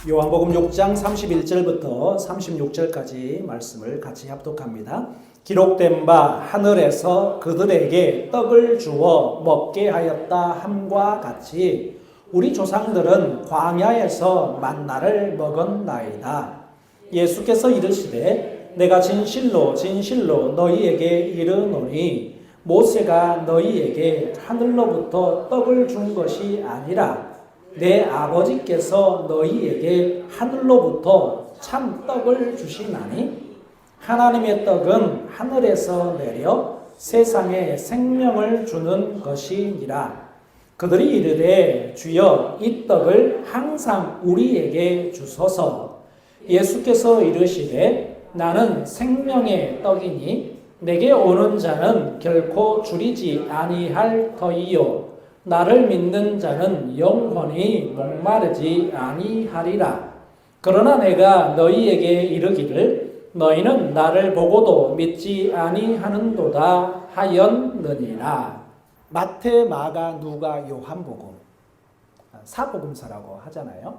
요한복음 6장 31절부터 36절까지 말씀을 같이 합독합니다. 기록된 바 하늘에서 그들에게 떡을 주어 먹게 하였다 함과 같이 우리 조상들은 광야에서 만나를 먹었나이다. 예수께서 이르시되 내가 진실로 진실로 너희에게 이르노니 모세가 너희에게 하늘로부터 떡을 준 것이 아니라 내 아버지께서 너희에게 하늘로부터 참 떡을 주시나니 하나님의 떡은 하늘에서 내려 세상에 생명을 주는 것이니라. 그들이 이르되 주여 이 떡을 항상 우리에게 주소서. 예수께서 이르시되 나는 생명의 떡이니 내게 오는 자는 결코 줄이지 아니할 터이요 나를 믿는 자는 영원히 목마르지 아니하리라. 그러나 내가 너희에게 이르기를 너희는 나를 보고도 믿지 아니하는도다 하였느니라. 마태, 마가, 누가, 요한복음 사복음서라고 하잖아요.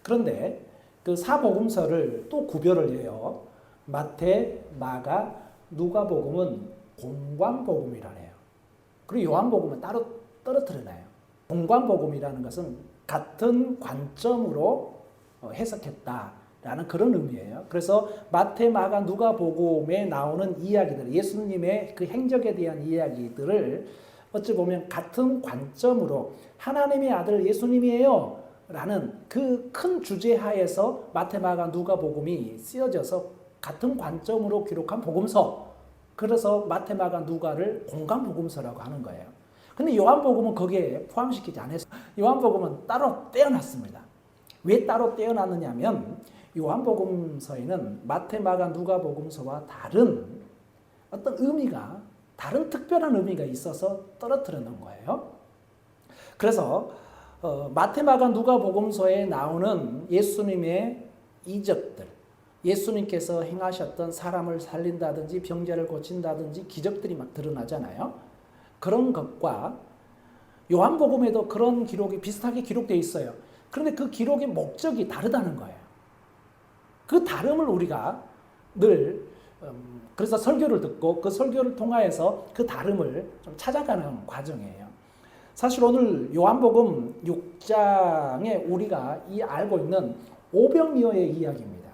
그런데 그 사복음서를 또 구별을 해요. 마태, 마가, 누가복음은 공관복음이라네요. 그리고 요한복음은 따로 떨어뜨려놔요. 공관복음이라는 것은 같은 관점으로 해석했다라는 그런 의미예요. 그래서 마태, 마가, 누가복음에 나오는 이야기들, 예수님의 그 행적에 대한 이야기들을 어찌 보면 같은 관점으로 하나님의 아들 예수님이에요 라는 그 큰 주제 하에서 마태, 마가, 누가복음이 쓰여져서 같은 관점으로 기록한 복음서, 그래서 마태, 마가, 누가를 공관복음서라고 하는 거예요. 근데 요한복음은 거기에 포함시키지 않았어요. 요한복음은 따로 떼어놨습니다. 왜 따로 떼어놨느냐 하면 요한복음서에는 마태, 마가, 누가복음서와 다른 어떤 의미가, 다른 특별한 의미가 있어서 떨어뜨려 놓은 거예요. 그래서 마태, 마가, 누가복음서에 나오는 예수님의 이적들, 예수님께서 행하셨던 사람을 살린다든지 병자를 고친다든지 기적들이 막 드러나잖아요. 그런 것과 요한복음에도 그런 기록이 비슷하게 기록되어 있어요. 그런데 그 기록의 목적이 다르다는 거예요. 그 다름을 우리가 늘 그래서 설교를 듣고 그 설교를 통하여서 그 다름을 좀 찾아가는 과정이에요. 사실 오늘 요한복음 6장에 우리가 알고 있는 오병이어의 이야기입니다.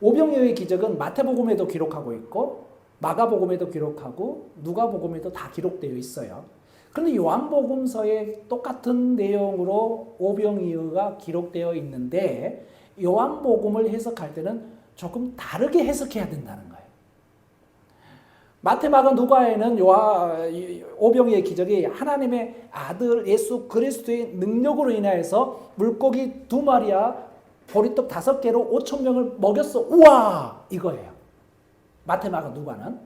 오병이어의 기적은 마태복음에도 기록하고 있고 마가복음에도 기록하고 누가복음에도 다 기록되어 있어요. 그런데 요한복음서에 똑같은 내용으로 오병이어가 기록되어 있는데 요한복음을 해석할 때는 조금 다르게 해석해야 된다는 거예요. 마태, 마가, 누가에는 오병이어의 기적이 하나님의 아들 예수 그리스도의 능력으로 인하여서 물고기 2마리와 보리떡 5개로 5,000명을 먹였어. 우와! 이거예요. 마태, 마가, 누가는.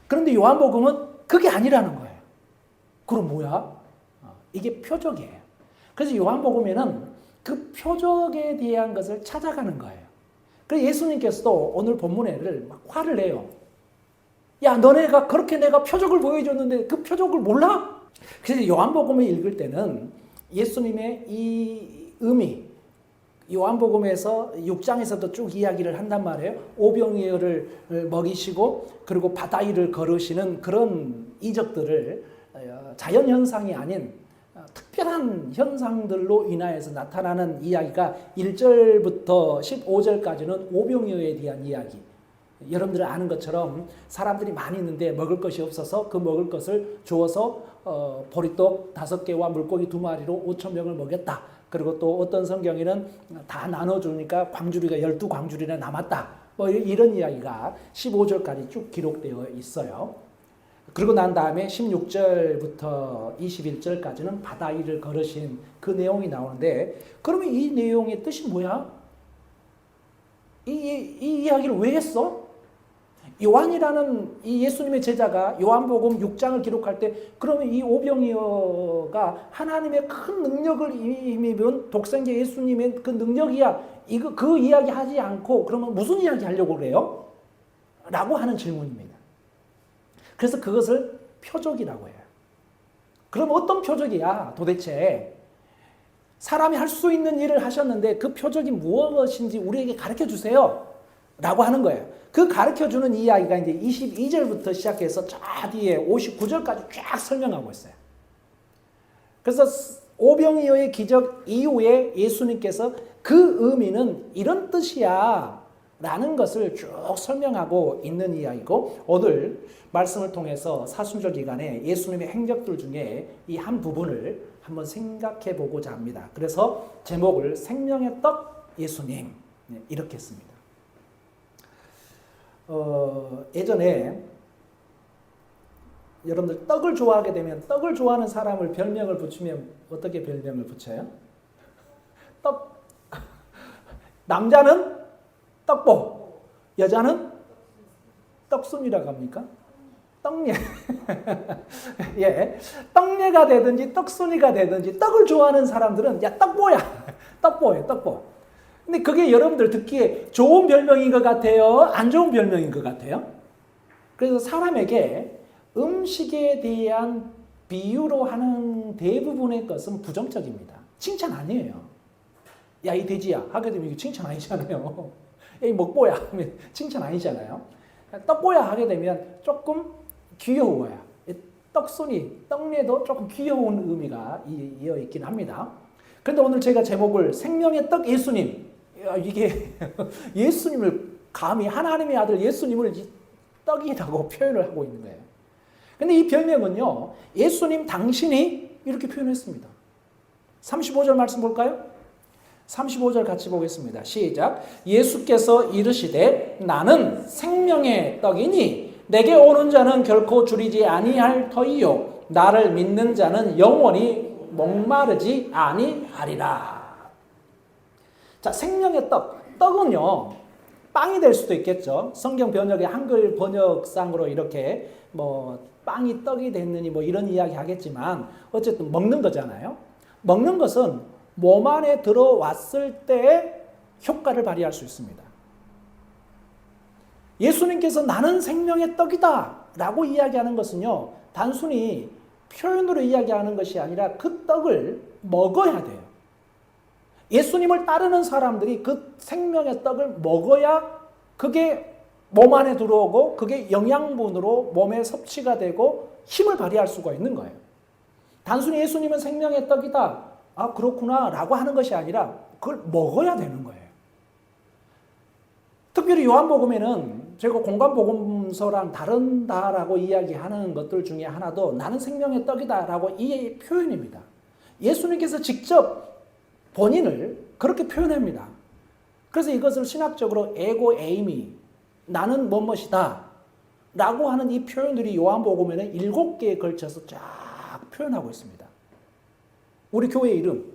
그런데 요한복음은 그게 아니라는 거예요. 그럼 뭐야? 이게 표적이에요. 그래서 요한복음에는 그 표적에 대한 것을 찾아가는 거예요. 그래서 예수님께서도 오늘 본문에를 막 화를 내요. 야, 너네가 그렇게 내가 표적을 보여줬는데 그 표적을 몰라? 그래서 요한복음을 읽을 때는 예수님의 이 의미, 요한복음에서 6장에서도 쭉 이야기를 한단 말이에요. 오병이어를 먹이시고 그리고 바다 위를 걸으시는 그런 이적들을 자연현상이 아닌 특별한 현상들로 인하여서 나타나는 이야기가 1절부터 15절까지는 오병이어에 대한 이야기. 여러분들이 아는 것처럼 사람들이 많이 있는데 먹을 것이 없어서 그 먹을 것을 주어서 보리떡 5개와 물고기 2마리로 5,000명을 먹였다. 그리고 또 어떤 성경에는 다 나눠주니까 광주리가 12광주리나 남았다. 뭐 이런 이야기가 15절까지 쭉 기록되어 있어요. 그리고 난 다음에 16절부터 21절까지는 바다 위를 걸으신 그 내용이 나오는데, 그러면 이 내용의 뜻이 뭐야? 이 이야기를 왜 했어? 요한이라는 이 예수님의 제자가 요한복음 6장을 기록할 때 그러면 이 오병이어가 하나님의 큰 능력을 힘입은 독생자 예수님의 그 능력이야. 그 이야기 하지 않고 그러면 무슨 이야기 하려고 그래요? 라고 하는 질문입니다. 그래서 그것을 표적이라고 해요. 그럼 어떤 표적이야 도대체? 사람이 할 수 있는 일을 하셨는데 그 표적이 무엇인지 우리에게 가르쳐 주세요. 라고 하는 거예요. 그 가르쳐 주는 이야기가 이제 22절부터 시작해서 저 뒤에 59절까지 쫙 설명하고 있어요. 그래서 오병이어의 기적 이후에 예수님께서 그 의미는 이런 뜻이야 라는 것을 쭉 설명하고 있는 이야기고, 오늘 말씀을 통해서 사순절 기간에 예수님의 행적들 중에 이 한 부분을 한번 생각해 보고자 합니다. 그래서 제목을 생명의 떡 예수님, 이렇게 했습니다. 예전에 여러분들 떡을 좋아하게 되면 떡을 좋아하는 사람을 별명을 붙이면 어떻게 별명을 붙여요? 떡. 남자는 떡보, 여자는 떡순이라고 합니까? 떡녀. 예, 떡녀가 되든지 떡순이가 되든지 떡을 좋아하는 사람들은 야 떡보야, 떡보예요, 떡보. 근데 그게 여러분들 듣기에 좋은 별명인 것 같아요, 안 좋은 별명인 것 같아요? 그래서 사람에게 음식에 대한 비유로 하는 대부분의 것은 부정적입니다. 칭찬 아니에요. 야, 이 돼지야 하게 되면 이게 칭찬 아니잖아요. 이 먹보야 하면 칭찬 아니잖아요. 떡보야 하게 되면 조금 귀여워요. 떡순이, 떡내도 조금 귀여운 의미가 이어 있긴 합니다. 그런데 오늘 제가 제목을 생명의 떡 예수님, 이게 예수님을 감히 하나님의 아들 예수님을 떡이라고 표현을 하고 있는 거예요. 근데 이 별명은요, 예수님 당신이 이렇게 표현했습니다. 35절 말씀 볼까요? 35절 같이 보겠습니다. 시작. 예수께서 이르시되 나는 생명의 떡이니 내게 오는 자는 결코 줄이지 아니할 터이요 나를 믿는 자는 영원히 목마르지 아니하리라. 자, 생명의 떡. 떡은요, 빵이 될 수도 있겠죠. 성경 번역에 한글 번역상으로 이렇게 빵이 떡이 됐느니 이런 이야기 하겠지만 어쨌든 먹는 거잖아요. 먹는 것은 몸 안에 들어왔을 때 효과를 발휘할 수 있습니다. 예수님께서 나는 생명의 떡이다 라고 이야기하는 것은요, 단순히 표현으로 이야기하는 것이 아니라 그 떡을 먹어야 돼요. 예수님을 따르는 사람들이 그 생명의 떡을 먹어야 그게 몸 안에 들어오고 그게 영양분으로 몸에 섭취가 되고 힘을 발휘할 수가 있는 거예요. 단순히 예수님은 생명의 떡이다, 아 그렇구나 라고 하는 것이 아니라 그걸 먹어야 되는 거예요. 특별히 요한복음에는 제가 공관복음서랑 다른다라고 이야기하는 것들 중에 하나도 나는 생명의 떡이다라고 이 표현입니다. 예수님께서 직접 본인을 그렇게 표현합니다. 그래서 이것을 신학적으로 에고 에이미, 나는 뭐뭐이다 라고 하는 이 표현들이 요한복음에는 7개에 걸쳐서 쫙 표현하고 있습니다. 우리 교회 이름,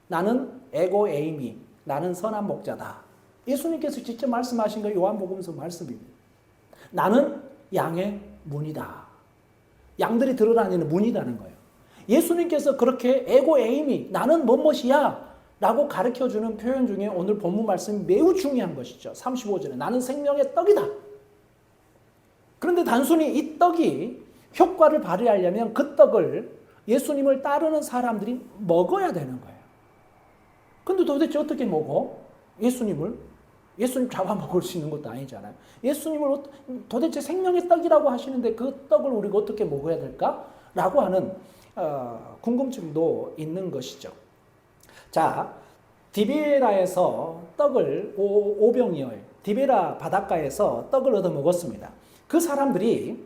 나는 에고 에이미, 나는 선한 목자다. 예수님께서 직접 말씀하신 거 요한복음서 말씀입니다. 나는 양의 문이다. 양들이 들어다니는 문이라는 거예요. 예수님께서 그렇게 에고 에이미, 나는 뭐뭐이야 라고 가르쳐주는 표현 중에 오늘 본문 말씀이 매우 중요한 것이죠. 35절에 나는 생명의 떡이다. 그런데 단순히 이 떡이 효과를 발휘하려면 그 떡을 예수님을 따르는 사람들이 먹어야 되는 거예요. 근데 도대체 어떻게 먹어? 예수님 잡아먹을 수 있는 것도 아니잖아요. 예수님을 도대체 생명의 떡이라고 하시는데 그 떡을 우리가 어떻게 먹어야 될까? 라고 하는 궁금증도 있는 것이죠. 자, 디베라에서 떡을 오병이어의 디베라 바닷가에서 떡을 얻어 먹었습니다. 그 사람들이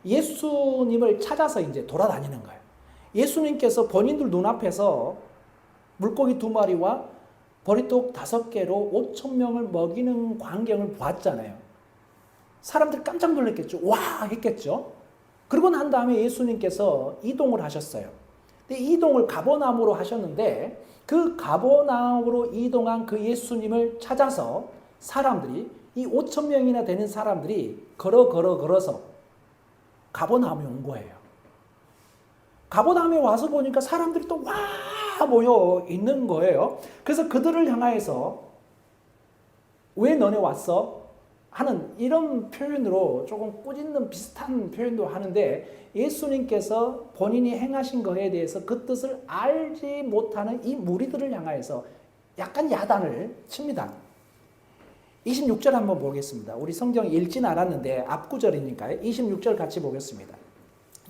예수님을 찾아서 이제 돌아다니는 거예요. 예수님께서 본인들 눈앞에서 물고기 2마리와 보리떡 5개로 5,000명을 먹이는 광경을 보았잖아요. 사람들이 깜짝 놀랐겠죠. 와 했겠죠. 그러고 난 다음에 예수님께서 이동을 하셨어요. 근데 이동을 가버나움으로 하셨는데 그 가버나움으로 이동한 그 예수님을 찾아서 사람들이 이 5,000명이나 되는 사람들이 걸어서 가버나움에 온 거예요. 가버나움에 와서 보니까 사람들이 또 와 모여 있는 거예요. 그래서 그들을 향하여서 왜 너네 왔어? 하는 이런 표현으로 조금 꾸짖는 비슷한 표현도 하는데 예수님께서 본인이 행하신 것에 대해서 그 뜻을 알지 못하는 이 무리들을 향하여서 약간 야단을 칩니다. 26절 한번 보겠습니다. 우리 성경 읽진 않았는데 앞구절이니까요. 26절 같이 보겠습니다.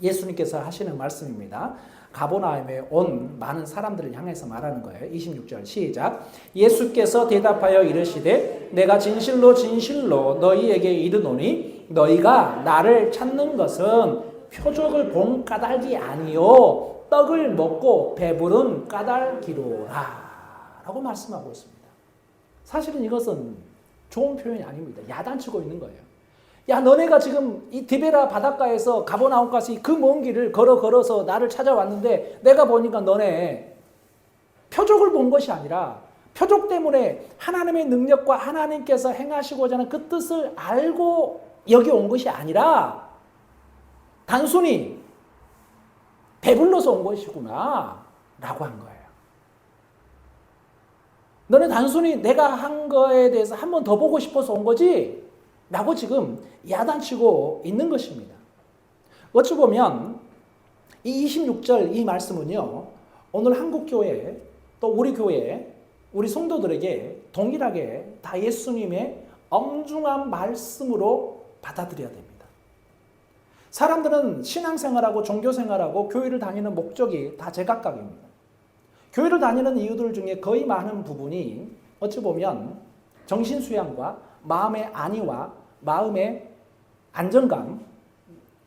예수님께서 하시는 말씀입니다. 가버나움에 온 많은 사람들을 향해서 말하는 거예요. 26절 시작. 예수께서 대답하여 이르시되 내가 진실로 진실로 너희에게 이르노니 너희가 나를 찾는 것은 표적을 본 까닭이 아니요 떡을 먹고 배부른 까닭이로라 라고 말씀하고 있습니다. 사실은 이것은 좋은 표현이 아닙니다. 야단치고 있는 거예요. 야, 너네가 지금 이 디베라 바닷가에서 가버나움까지 그 먼 길을 걸어서 나를 찾아왔는데 내가 보니까 너네 표적을 본 것이 아니라 표적 때문에 하나님의 능력과 하나님께서 행하시고자 하는 그 뜻을 알고 여기 온 것이 아니라 단순히 배불러서 온 것이구나 라고 한 거예요. 너네 단순히 내가 한 거에 대해서 한 번 더 보고 싶어서 온 거지 라고 지금 야단치고 있는 것입니다. 어찌 보면 이 26절 이 말씀은요, 오늘 한국교회 또 우리 교회 우리 성도들에게 동일하게 다 예수님의 엄중한 말씀으로 받아들여야 됩니다. 사람들은 신앙생활하고 종교생활하고 교회를 다니는 목적이 다 제각각입니다. 교회를 다니는 이유들 중에 거의 많은 부분이 어찌 보면 정신수양과 마음의 안위와 마음의 안정감,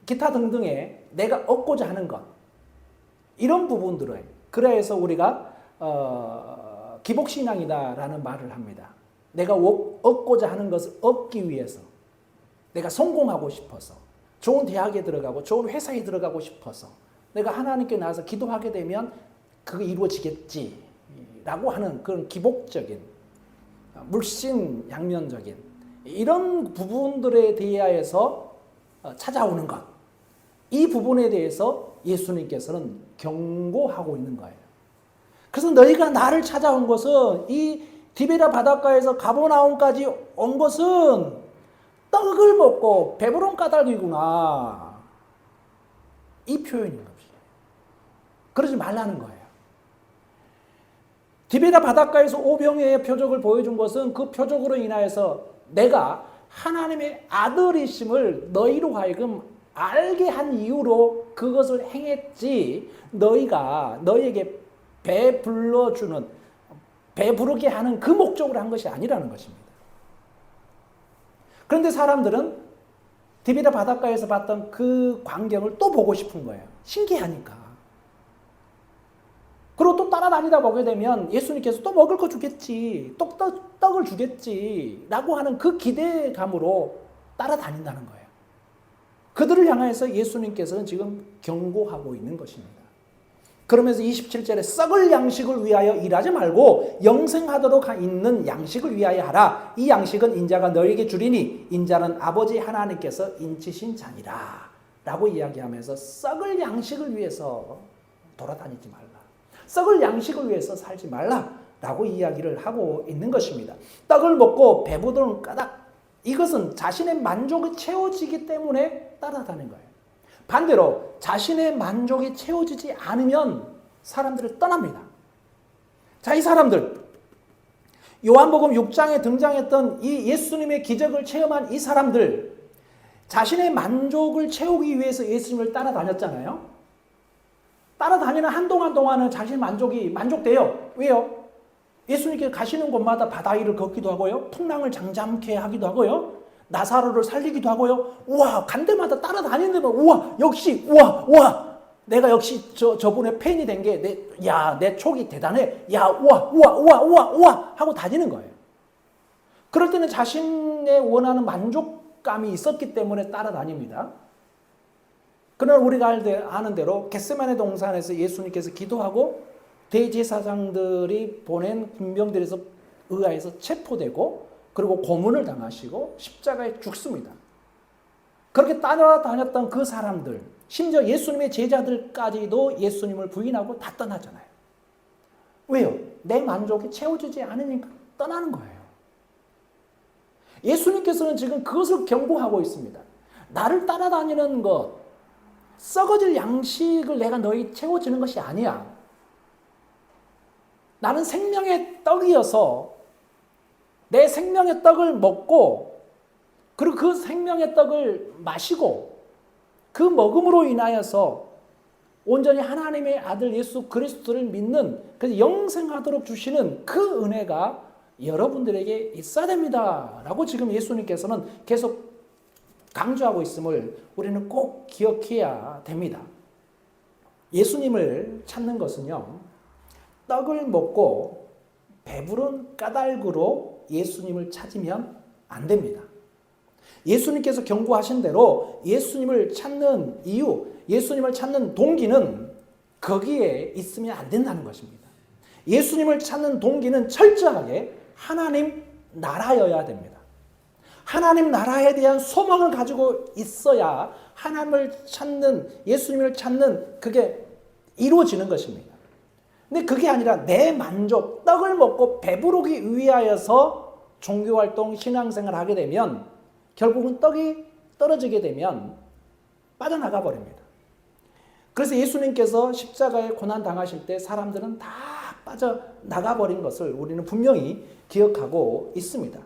기타 등등의 내가 얻고자 하는 것, 이런 부분들을 그래서 우리가 기복신앙이다라는 말을 합니다. 내가 얻고자 하는 것을 얻기 위해서, 내가 성공하고 싶어서, 좋은 대학에 들어가고 좋은 회사에 들어가고 싶어서 내가 하나님께 나와서 기도하게 되면 그게 이루어지겠지라고 하는 그런 기복적인, 물신양면적인 이런 부분들에 대하여서 찾아오는 것, 이 부분에 대해서 예수님께서는 경고하고 있는 거예요. 그래서 너희가 나를 찾아온 것은 이 디베라 바닷가에서 가버나움까지 온 것은 떡을 먹고 배부른 까닭이구나, 이 표현인 겁니다. 그러지 말라는 거예요. 디베라 바닷가에서 오병이어의 표적을 보여준 것은 그 표적으로 인하여서 내가 하나님의 아들이심을 너희로 하여금 알게 한 이유로 그것을 행했지, 너희가 너희에게 배불러주는, 배부르게 하는 그 목적으로 한 것이 아니라는 것입니다. 그런데 사람들은 디베라 바닷가에서 봤던 그 광경을 또 보고 싶은 거예요. 신기하니까. 그리고 또 따라다니다 보게 되면 예수님께서 또 먹을 거 주겠지, 떡을 주겠지 라고 하는 그 기대감으로 따라다닌다는 거예요. 그들을 향해서 예수님께서는 지금 경고하고 있는 것입니다. 그러면서 27절에 썩을 양식을 위하여 일하지 말고 영생하도록 있는 양식을 위하여 하라. 이 양식은 인자가 너에게 주리니 인자는 아버지 하나님께서 인치신 자니라 라고 이야기하면서 썩을 양식을 위해서 돌아다니지 말라, 썩을 양식을 위해서 살지 말라라고 이야기를 하고 있는 것입니다. 떡을 먹고 배부른 까닭, 이것은 자신의 만족이 채워지기 때문에 따라다니는 거예요. 반대로 자신의 만족이 채워지지 않으면 사람들을 떠납니다. 자, 이 사람들, 요한복음 6장에 등장했던 이 예수님의 기적을 체험한 이 사람들, 자신의 만족을 채우기 위해서 예수님을 따라다녔잖아요. 따라다니는 한동안 동안은 자신 만족돼요. 왜요? 예수님께 가시는 곳마다 바다 위를 걷기도 하고요, 풍랑을 잠잠케 하기도 하고요, 나사로를 살리기도 하고요. 우와, 간 데마다 따라다니는데 우와, 역시 우와, 내가 역시 저분의 팬이 된 게 내 촉이 대단해. 야, 우와 하고 다니는 거예요. 그럴 때는 자신의 원하는 만족감이 있었기 때문에 따라다닙니다. 그러나 우리가 아는 대로 겟세마네 동산에서 예수님께서 기도하고 대제사장들이 보낸 군병들에서 의하여서 체포되고 그리고 고문을 당하시고 십자가에 죽습니다. 그렇게 따라다녔던 그 사람들, 심지어 예수님의 제자들까지도 예수님을 부인하고 다 떠나잖아요. 왜요? 내 만족이 채워지지 않으니까 떠나는 거예요. 예수님께서는 지금 그것을 경고하고 있습니다. 나를 따라다니는 것, 썩어질 양식을 내가 너희 채워주는 것이 아니야. 나는 생명의 떡이어서 내 생명의 떡을 먹고 그리고 그 생명의 떡을 마시고 그 먹음으로 인하여서 온전히 하나님의 아들 예수 그리스도를 믿는 그 영생하도록 주시는 그 은혜가 여러분들에게 있어야 됩니다. 라고 지금 예수님께서는 계속 강조하고 있음을 우리는 꼭 기억해야 됩니다. 예수님을 찾는 것은요, 떡을 먹고 배부른 까닭으로 예수님을 찾으면 안 됩니다. 예수님께서 경고하신 대로 예수님을 찾는 이유, 예수님을 찾는 동기는 거기에 있으면 안 된다는 것입니다. 예수님을 찾는 동기는 철저하게 하나님 나라여야 됩니다. 하나님 나라에 대한 소망을 가지고 있어야 하나님을 찾는, 예수님을 찾는 그게 이루어지는 것입니다. 근데 그게 아니라 내 만족, 떡을 먹고 배부르기 위하여서 종교활동, 신앙생활을 하게 되면 결국은 떡이 떨어지게 되면 빠져나가 버립니다. 그래서 예수님께서 십자가에 고난 당하실 때 사람들은 다 빠져나가 버린 것을 우리는 분명히 기억하고 있습니다.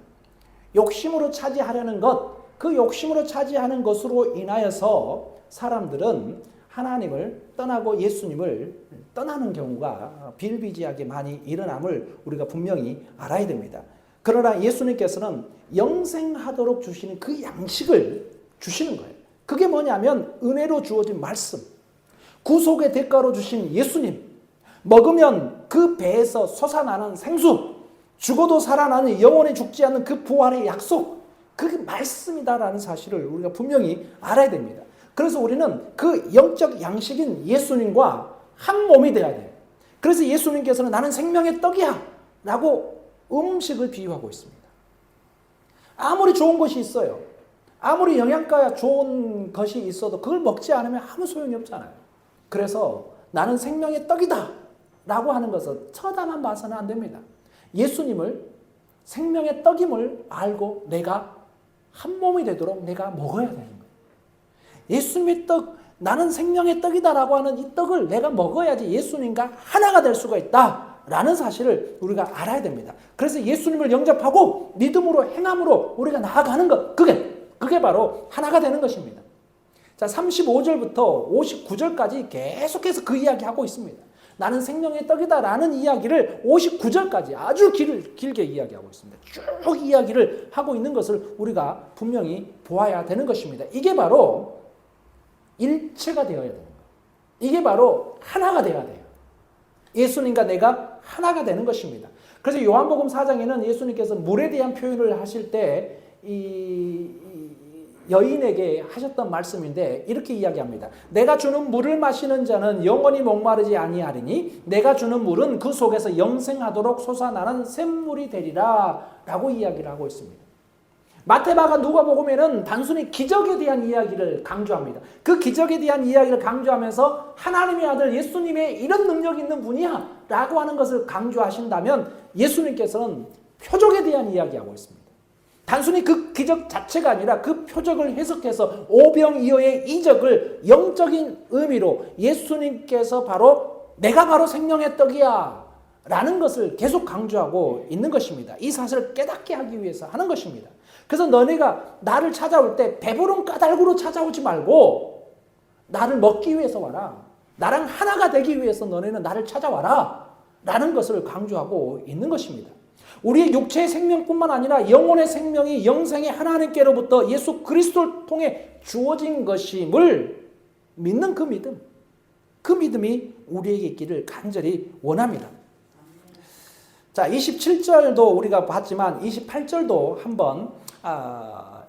욕심으로 차지하려는 것, 그 욕심으로 차지하는 것으로 인하여서 사람들은 하나님을 떠나고 예수님을 떠나는 경우가 비일비재하게 많이 일어남을 우리가 분명히 알아야 됩니다. 그러나 예수님께서는 영생하도록 주시는 그 양식을 주시는 거예요. 그게 뭐냐면 은혜로 주어진 말씀, 구속의 대가로 주신 예수님, 먹으면 그 배에서 솟아나는 생수, 죽어도 살아나는 영원히 죽지 않는 그 부활의 약속, 그게 말씀이다라는 사실을 우리가 분명히 알아야 됩니다. 그래서 우리는 그 영적 양식인 예수님과 한 몸이 돼야 돼요. 그래서 예수님께서는 나는 생명의 떡이야 라고 음식을 비유하고 있습니다. 아무리 좋은 것이 있어요. 아무리 영양가 좋은 것이 있어도 그걸 먹지 않으면 아무 소용이 없잖아요. 그래서 나는 생명의 떡이다 라고 하는 것을 쳐다만 봐서는 안 됩니다. 예수님을 생명의 떡임을 알고 내가 한 몸이 되도록 내가 먹어야 되는 거예요. 예수님의 떡, 나는 생명의 떡이다라고 하는 이 떡을 내가 먹어야지 예수님과 하나가 될 수가 있다라는 사실을 우리가 알아야 됩니다. 그래서 예수님을 영접하고 믿음으로 행함으로 우리가 나아가는 것, 그게 바로 하나가 되는 것입니다. 자, 35절부터 59절까지 계속해서 그 이야기하고 있습니다. 나는 생명의 떡이다라는 이야기를 59절까지 아주 길게 이야기하고 있습니다. 쭉 이야기를 하고 있는 것을 우리가 분명히 보아야 되는 것입니다. 이게 바로 일체가 되어야 되는 거예요. 이게 바로 하나가 되어야 돼요. 예수님과 내가 하나가 되는 것입니다. 그래서 요한복음 4장에는 예수님께서 물에 대한 표현을 하실 때 이 여인에게 하셨던 말씀인데 이렇게 이야기합니다. 내가 주는 물을 마시는 자는 영원히 목마르지 아니하리니 내가 주는 물은 그 속에서 영생하도록 솟아나는 샘물이 되리라 라고 이야기를 하고 있습니다. 마태마가 누가복음에는 단순히 기적에 대한 이야기를 강조합니다. 그 기적에 대한 이야기를 강조하면서 하나님의 아들 예수님의 이런 능력이 있는 분이야 라고 하는 것을 강조하신다면 예수님께서는 표적에 대한 이야기하고 있습니다. 단순히 그 기적 자체가 아니라 그 표적을 해석해서 오병이어의 이적을 영적인 의미로 예수님께서 내가 바로 생명의 떡이야 라는 것을 계속 강조하고 있는 것입니다. 이 사실을 깨닫게 하기 위해서 하는 것입니다. 그래서 너네가 나를 찾아올 때 배부른 까닭으로 찾아오지 말고 나를 먹기 위해서 와라. 나랑 하나가 되기 위해서 너네는 나를 찾아와라 라는 것을 강조하고 있는 것입니다. 우리의 육체의 생명뿐만 아니라 영혼의 생명이 영생의 하나님께로부터 예수 그리스도를 통해 주어진 것임을 믿는 그 믿음, 그 믿음이 우리에게 있기를 간절히 원합니다. 자, 27절도 우리가 봤지만 28절도 한번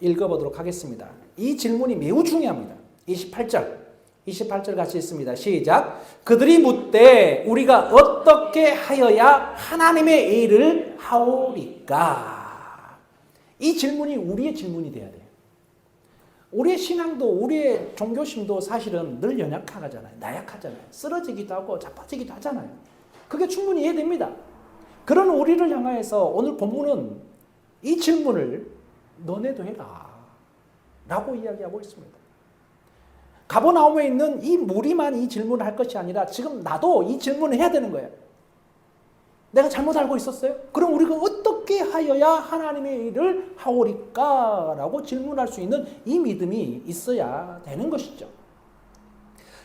읽어보도록 하겠습니다. 이 질문이 매우 중요합니다. 28절 같이 읽습니다. 시작. 그들이 묻되 우리가 어떻게 하여야 하나님의 일을 하오리까? 이 질문이 우리의 질문이 돼야 돼요. 우리의 신앙도 우리의 종교심도 사실은 늘 연약하잖아요. 나약하잖아요. 쓰러지기도 하고 자빠지기도 하잖아요. 그게 충분히 이해됩니다. 그런 우리를 향해서 오늘 본문은 이 질문을 너네도 해라 라고 이야기하고 있습니다. 가버나움에 있는 이 무리만 이 질문을 할 것이 아니라 지금 나도 이 질문을 해야 되는 거예요. 내가 잘못 알고 있었어요? 그럼 우리가 어떻게 하여야 하나님의 일을 하오리까? 라고 질문할 수 있는 이 믿음이 있어야 되는 것이죠.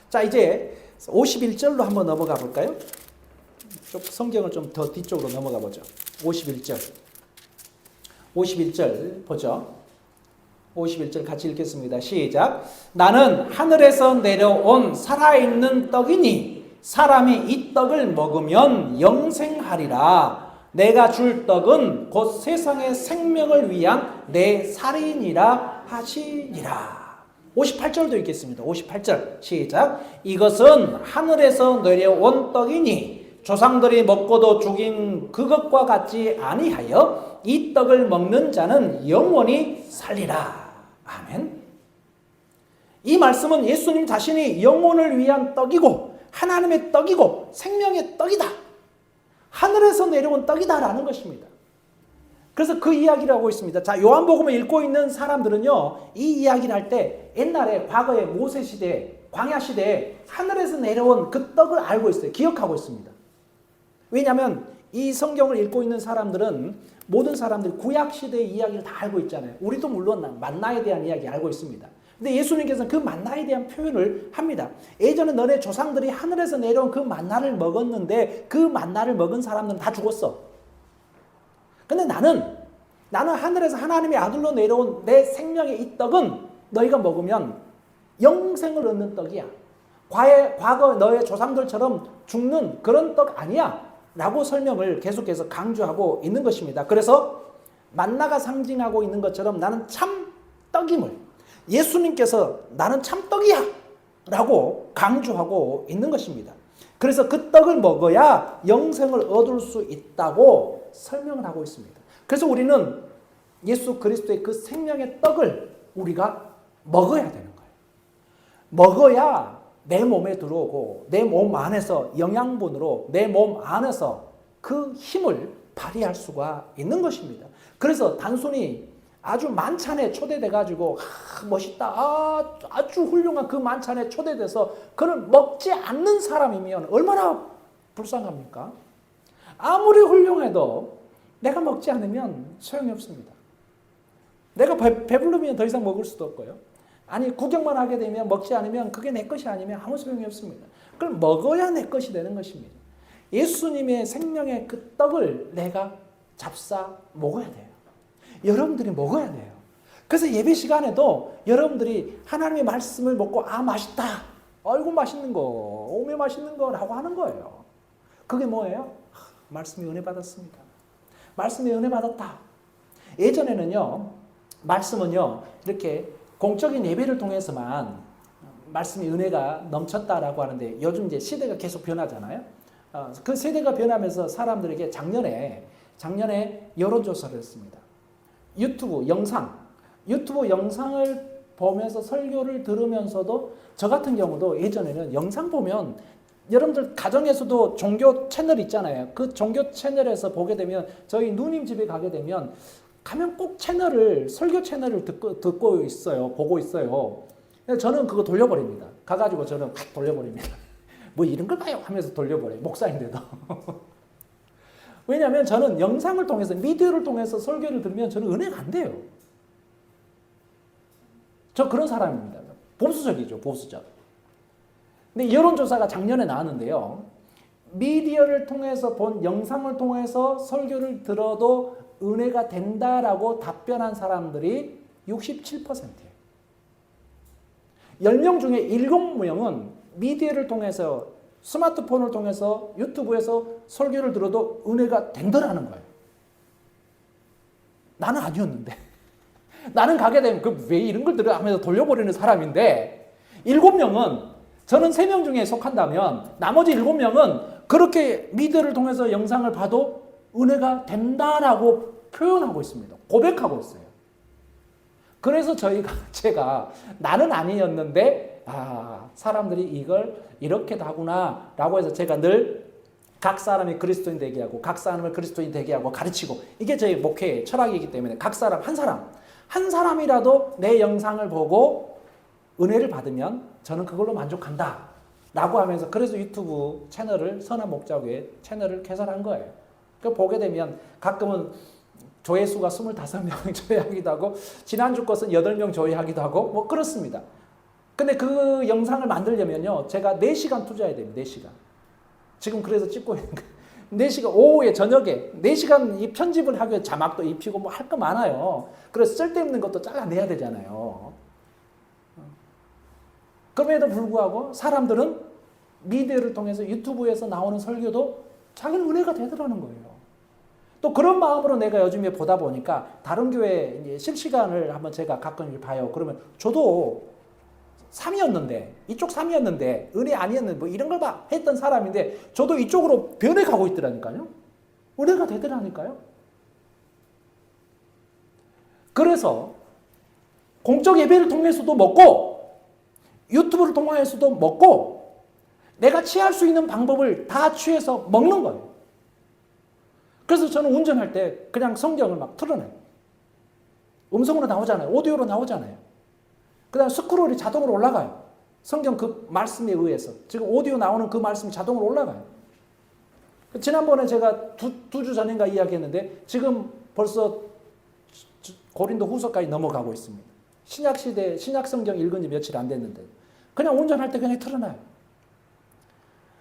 자, 이제 51절로 한번 넘어가 볼까요? 좀 성경을 좀 더 뒤쪽으로 넘어가 보죠. 51절. 51절 보죠. 51절 같이 읽겠습니다. 시작. 나는 하늘에서 내려온 살아있는 떡이니 사람이 이 떡을 먹으면 영생하리라. 내가 줄 떡은 곧 세상의 생명을 위한 내 살이니라 하시니라. 58절도 읽겠습니다. 58절 시작. 이것은 하늘에서 내려온 떡이니 조상들이 먹고도 죽인 그것과 같지 아니하여 이 떡을 먹는 자는 영원히 살리라. 아멘. 이 말씀은 예수님 자신이 영혼을 위한 떡이고 하나님의 떡이고 생명의 떡이다. 하늘에서 내려온 떡이다라는 것입니다. 그래서 그 이야기를 하고 있습니다. 자, 요한복음을 읽고 있는 사람들은요, 이 이야기를 할 때 옛날에 과거에 모세 시대, 광야 시대에 하늘에서 내려온 그 떡을 알고 있어요. 기억하고 있습니다. 왜냐하면 이 성경을 읽고 있는 사람들은 모든 사람들이 구약 시대의 이야기를 다 알고 있잖아요. 우리도 물론 만나에 대한 이야기 알고 있습니다. 근데 예수님께서는 그 만나에 대한 표현을 합니다. 예전에 너네 조상들이 하늘에서 내려온 그 만나를 먹었는데 그 만나를 먹은 사람들은 다 죽었어. 근데 나는 하늘에서 하나님의 아들로 내려온 내 생명의 이 떡은 너희가 먹으면 영생을 얻는 떡이야. 과거 너의 조상들처럼 죽는 그런 떡 아니야. 라고 설명을 계속해서 강조하고 있는 것입니다. 그래서 만나가 상징하고 있는 것처럼 나는 참 떡임을 예수님께서 나는 참 떡이야 라고 강조하고 있는 것입니다. 그래서 그 떡을 먹어야 영생을 얻을 수 있다고 설명을 하고 있습니다. 그래서 우리는 예수 그리스도의 그 생명의 떡을 우리가 먹어야 되는 거예요. 먹어야 내 몸에 들어오고 내 몸 안에서 영양분으로 내 몸 안에서 그 힘을 발휘할 수가 있는 것입니다. 그래서 단순히 아주 만찬에 초대돼가지고 멋있다, 아주 훌륭한 그 만찬에 초대돼서 그걸 먹지 않는 사람이면 얼마나 불쌍합니까? 아무리 훌륭해도 내가 먹지 않으면 소용이 없습니다. 내가 배부르면 더 이상 먹을 수도 없고요. 아니 구경만 하게 되면 먹지 않으면 그게 내 것이 아니면 아무 소용이 없습니다. 그걸 먹어야 내 것이 되는 것입니다. 예수님의 생명의 그 떡을 내가 잡사 먹어야 돼요. 여러분들이 먹어야 돼요. 그래서 예배 시간에도 여러분들이 하나님의 말씀을 먹고 맛있다. 아이고 맛있는 거. 오메 맛있는 거라고 하는 거예요. 그게 뭐예요? 말씀에 은혜 받았습니다. 말씀에 은혜 받았다. 예전에는요. 말씀은요. 이렇게 공적인 예배를 통해서만 말씀의 은혜가 넘쳤다라고 하는데 요즘 이제 시대가 계속 변하잖아요. 그 세대가 변하면서 사람들에게 작년에 여론조사를 했습니다. 유튜브 영상을 보면서 설교를 들으면서도 저 같은 경우도 예전에는 영상 보면 여러분들 가정에서도 종교 채널 있잖아요. 그 종교 채널에서 보게 되면 저희 누님 집에 가게 되면 가면 꼭 설교 채널을 듣고 있어요. 보고 있어요. 저는 그거 돌려버립니다. 가가지고 저는 확 돌려버립니다. 뭐 이런 걸 봐요 하면서 돌려버려요. 목사인데도. 왜냐하면 저는 영상을 통해서 미디어를 통해서 설교를 들으면 저는 은혜가 안 돼요. 저 그런 사람입니다. 보수적이죠. 보수적. 근데 여론조사가 작년에 나왔는데요. 미디어를 통해서 본 영상을 통해서 설교를 들어도 은혜가 된다라고 답변한 사람들이 67%예요. 10명 중에 7명은 미디어를 통해서 스마트폰을 통해서 유튜브에서 설교를 들어도 은혜가 된다라는 거예요. 나는 아니었는데. 나는 가게 되면 왜 이런 걸 들어 하면서 돌려버리는 사람인데 7명은 저는 3명 중에 속한다면 나머지 7명은 그렇게 미디어를 통해서 영상을 봐도 은혜가 된다라고 표현하고 있습니다. 고백하고 있어요. 그래서 제가 나는 아니었는데 사람들이 이걸 이렇게 하구나 라고 해서 제가 늘 각 사람이 그리스도인 되게 하고 각 사람을 그리스도인 되게 하고 가르치고 이게 저희 목회의 철학이기 때문에 각 사람 한 사람이라도 내 영상을 보고 은혜를 받으면 저는 그걸로 만족한다 라고 하면서 그래서 유튜브 채널을 선한 목적의 채널을 개설한 거예요. 그 보게 되면 가끔은 조회수가 25명 조회하기도 하고 지난주 것은 8명 조회하기도 하고 뭐 그렇습니다. 근데 그 영상을 만들려면요 제가 4시간 투자해야 됩니다. 4시간. 지금 그래서 찍고 있는 거예요. 4시간 오후에 저녁에 4시간 이 편집을 하기 위해 자막도 입히고 뭐 할 거 많아요. 그래서 쓸데없는 것도 잘라내야 되잖아요. 그럼에도 불구하고 사람들은 미디어를 통해서 유튜브에서 나오는 설교도 자기는 은혜가 되더라는 거예요. 또 그런 마음으로 내가 요즘에 보다 보니까 다른 교회 이제 실시간을 한번 제가 가끔 봐요. 그러면 저도 3이었는데 이쪽 3이었는데 은혜 아니었는데 뭐 이런 걸 봐 했던 사람인데 저도 이쪽으로 변해가고 있더라니까요. 은혜가 되더라니까요. 그래서 공적 예배를 통해서도 먹고 유튜브를 통해서도 먹고 내가 취할 수 있는 방법을 다 취해서 먹는 거예요. 그래서 저는 운전할 때 그냥 성경을 막 틀어놔요. 음성으로 나오잖아요. 오디오로 나오잖아요. 그 다음 스크롤이 자동으로 올라가요. 성경 그 말씀에 의해서. 지금 오디오 나오는 그 말씀이 자동으로 올라가요. 지난번에 제가 두 주 전인가 이야기했는데 지금 벌써 고린도 후서까지 넘어가고 있습니다. 신약시대, 신약성경 읽은 지 며칠 안 됐는데 그냥 운전할 때 그냥 틀어놔요.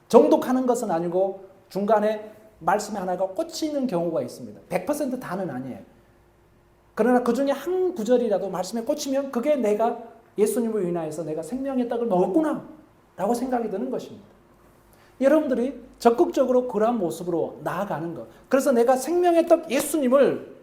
정독하는 것은 아니고 중간에 말씀이 하나가 꽂히는 경우가 있습니다. 100% 다는 아니에요. 그러나 그 중에 한 구절이라도 말씀에 꽂히면 그게 내가 예수님을 인하여서 내가 생명의 떡을 먹었구나 라고 생각이 드는 것입니다. 여러분들이 적극적으로 그러한 모습으로 나아가는 것. 그래서 내가 생명의 떡 예수님을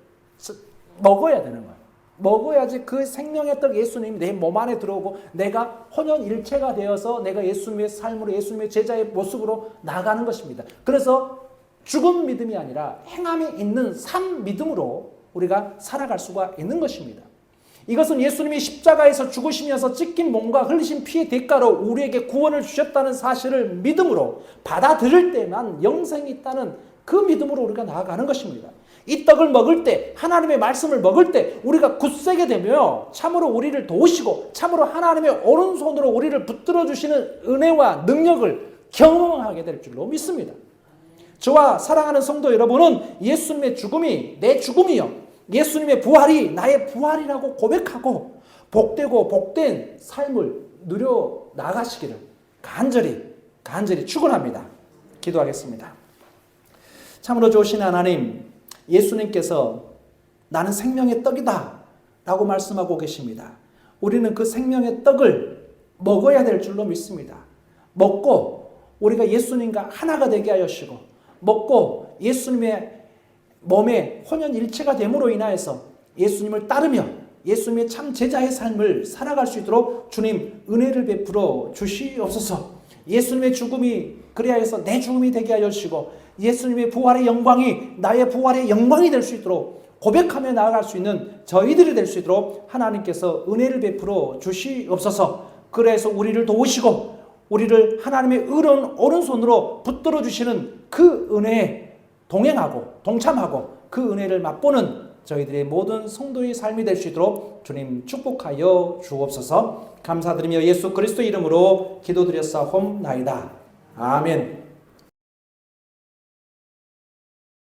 먹어야 되는 거예요. 먹어야지 그 생명의 떡 예수님이 내 몸 안에 들어오고 내가 혼연일체가 되어서 내가 예수님의 삶으로 예수님의 제자의 모습으로 나아가는 것입니다. 그래서 죽은 믿음이 아니라 행함이 있는 산 믿음으로 우리가 살아갈 수가 있는 것입니다. 이것은 예수님이 십자가에서 죽으시면서 찢긴 몸과 흘리신 피의 대가로 우리에게 구원을 주셨다는 사실을 믿음으로 받아들일 때만 영생이 있다는 그 믿음으로 우리가 나아가는 것입니다. 이 떡을 먹을 때 하나님의 말씀을 먹을 때 우리가 굳세게 되며 참으로 우리를 도우시고 참으로 하나님의 오른손으로 우리를 붙들어 주시는 은혜와 능력을 경험하게 될 줄로 믿습니다. 저와 사랑하는 성도 여러분은 예수님의 죽음이 내 죽음이요 예수님의 부활이 나의 부활이라고 고백하고 복되고 복된 삶을 누려 나가시기를 간절히 축원합니다. 기도하겠습니다. 참으로 좋으신 하나님, 예수님께서 나는 생명의 떡이다 라고 말씀하고 계십니다. 우리는 그 생명의 떡을 먹어야 될 줄로 믿습니다. 먹고 우리가 예수님과 하나가 되게 하시고 먹고 예수님의 몸에 혼연일체가 됨으로 인하여서 예수님을 따르며 예수님의 참 제자의 삶을 살아갈 수 있도록 주님 은혜를 베풀어 주시옵소서. 예수님의 죽음이 그리하여서 내 죽음이 되게 하여 주시고 예수님의 부활의 영광이 나의 부활의 영광이 될 수 있도록 고백하며 나아갈 수 있는 저희들이 될 수 있도록 하나님께서 은혜를 베풀어 주시옵소서. 그래서 우리를 도우시고 우리를 하나님의 의로운 오른손으로 붙들어 주시는 그 은혜에 동행하고 동참하고 그 은혜를 맛보는 저희들의 모든 성도의 삶이 될 수 있도록 주님 축복하여 주옵소서. 감사드리며 예수 그리스도 이름으로 기도드렸사옵나이다. 아멘.